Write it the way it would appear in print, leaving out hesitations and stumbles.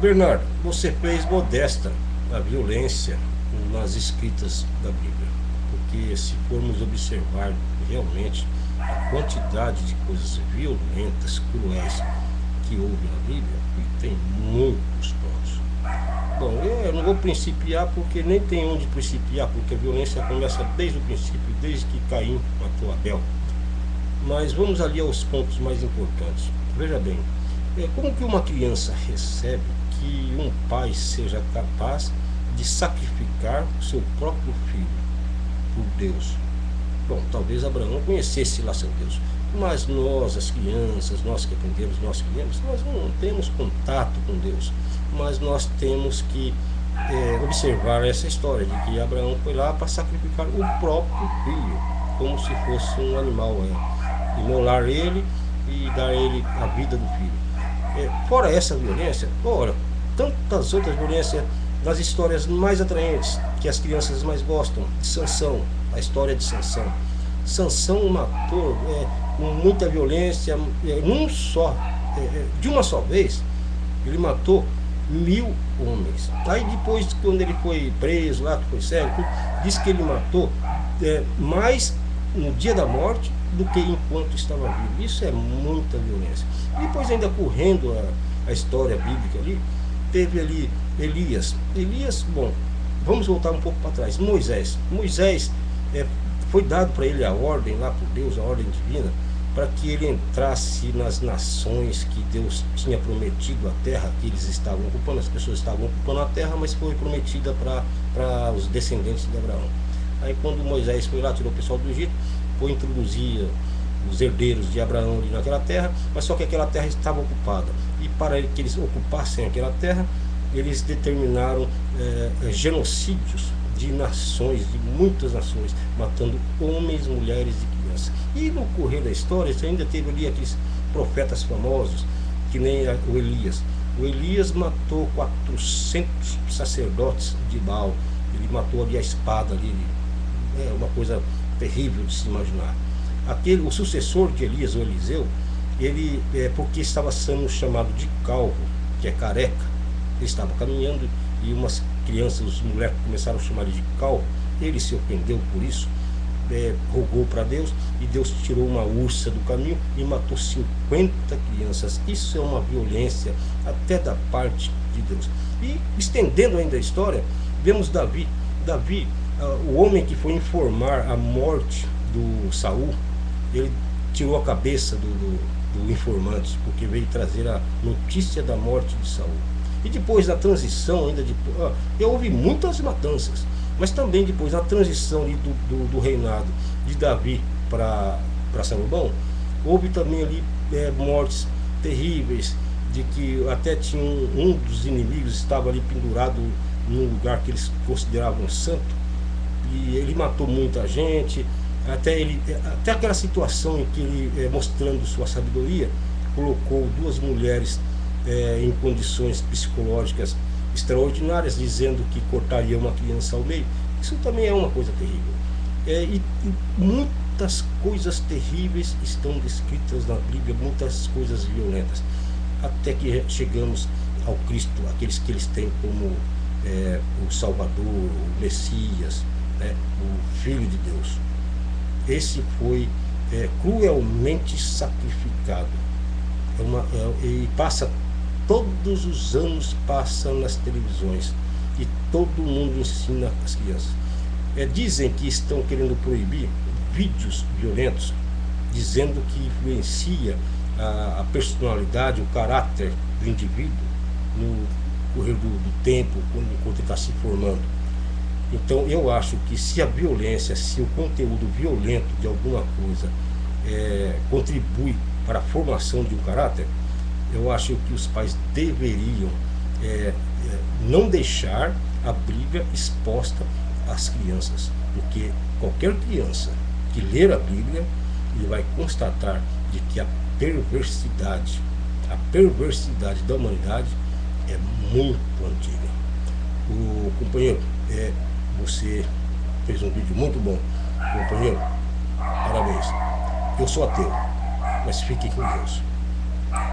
Bernardo, você fez modesta a violência nas escritas da Bíblia, porque se formos observar realmente a quantidade de coisas violentas, cruéis que houve na Bíblia, e tem muitos pontos. Bom, eu não vou principiar porque nem tem onde principiar, porque a violência começa desde o princípio, desde que Caim matou Abel. Mas vamos ali aos pontos mais importantes. Veja bem, como que uma criança recebe que um pai seja capaz de sacrificar o seu próprio filho por Deus? Bom, talvez Abraão conhecesse lá seu Deus, mas nós, as crianças, nós que aprendemos, nós não temos contato com Deus, mas nós temos que observar essa história de que Abraão foi lá para sacrificar o próprio filho, como se fosse um animal, imolar ele e dar a ele a vida do filho. Fora essa violência, ora, tantas outras violências nas histórias mais atraentes, que as crianças mais gostam, de Sansão, a história de Sansão. Sansão matou com muita violência, de uma só vez, ele matou 1000 homens. Aí depois, quando ele foi preso lá, que foi cego, diz que ele matou mais no dia da morte do que enquanto estava vivo. Isso é muita violência. Depois, ainda correndo a história bíblica ali, teve ali Elias, bom, vamos voltar um pouco para trás. Moisés, foi dado para ele a ordem lá por Deus, a ordem divina, para que ele entrasse nas nações que Deus tinha prometido, a terra que eles estavam ocupando, as pessoas estavam ocupando a terra, mas foi prometida para os descendentes de Abraão. Aí quando Moisés foi lá, tirou o pessoal do Egito, foi introduzir os herdeiros de Abraão ali naquela terra, mas só que aquela terra estava ocupada, e para que eles ocupassem aquela terra, eles determinaram genocídios de nações, de muitas nações, matando homens, mulheres e crianças. E no correr da história, você ainda teve ali aqueles profetas famosos, que nem o Elias. O Elias matou 400 sacerdotes de Baal, ele matou ali a espada ali, é uma coisa terrível de se imaginar. O sucessor de Elias, o Eliseu, ele, porque estava sendo chamado de calvo, que é careca, ele estava caminhando e umas crianças, os moleques começaram a chamar ele de calvo, ele se ofendeu por isso, rogou para Deus, e Deus tirou uma ursa do caminho e matou 50 crianças. Isso é uma violência até da parte de Deus. E estendendo ainda a história, vemos Davi, o homem que foi informar a morte do Saul, ele tirou a cabeça do informante, porque veio trazer a notícia da morte de Saul. E depois da transição, houve muitas matanças, mas também depois da transição do reinado de Davi para Salomão, houve também ali mortes terríveis, de que até tinha um dos inimigos estava ali pendurado num lugar que eles consideravam santo, e ele matou muita gente, até aquela situação em que ele, mostrando sua sabedoria, colocou 2 mulheres em condições psicológicas extraordinárias, dizendo que cortaria uma criança ao meio. Isso também é uma coisa terrível. E muitas coisas terríveis estão descritas na Bíblia, muitas coisas violentas, até que chegamos ao Cristo, aqueles que eles têm como o Salvador, o Messias, o Filho de Deus. Esse foi cruelmente sacrificado, e passa todos os anos, passa nas televisões, e todo mundo ensina as crianças. Dizem que estão querendo proibir vídeos violentos, dizendo que influencia a personalidade, o caráter do indivíduo no correr do tempo, enquanto ele está se formando. Então eu acho que se a violência, se o conteúdo violento de alguma coisa contribui para a formação de um caráter, eu acho que os pais deveriam não deixar a Bíblia exposta às crianças, porque qualquer criança que ler a Bíblia, ele vai constatar de que a perversidade da humanidade é muito antiga. O companheiro, você fez um vídeo muito bom, companheiro, parabéns. Eu sou ateu, mas fique com Deus.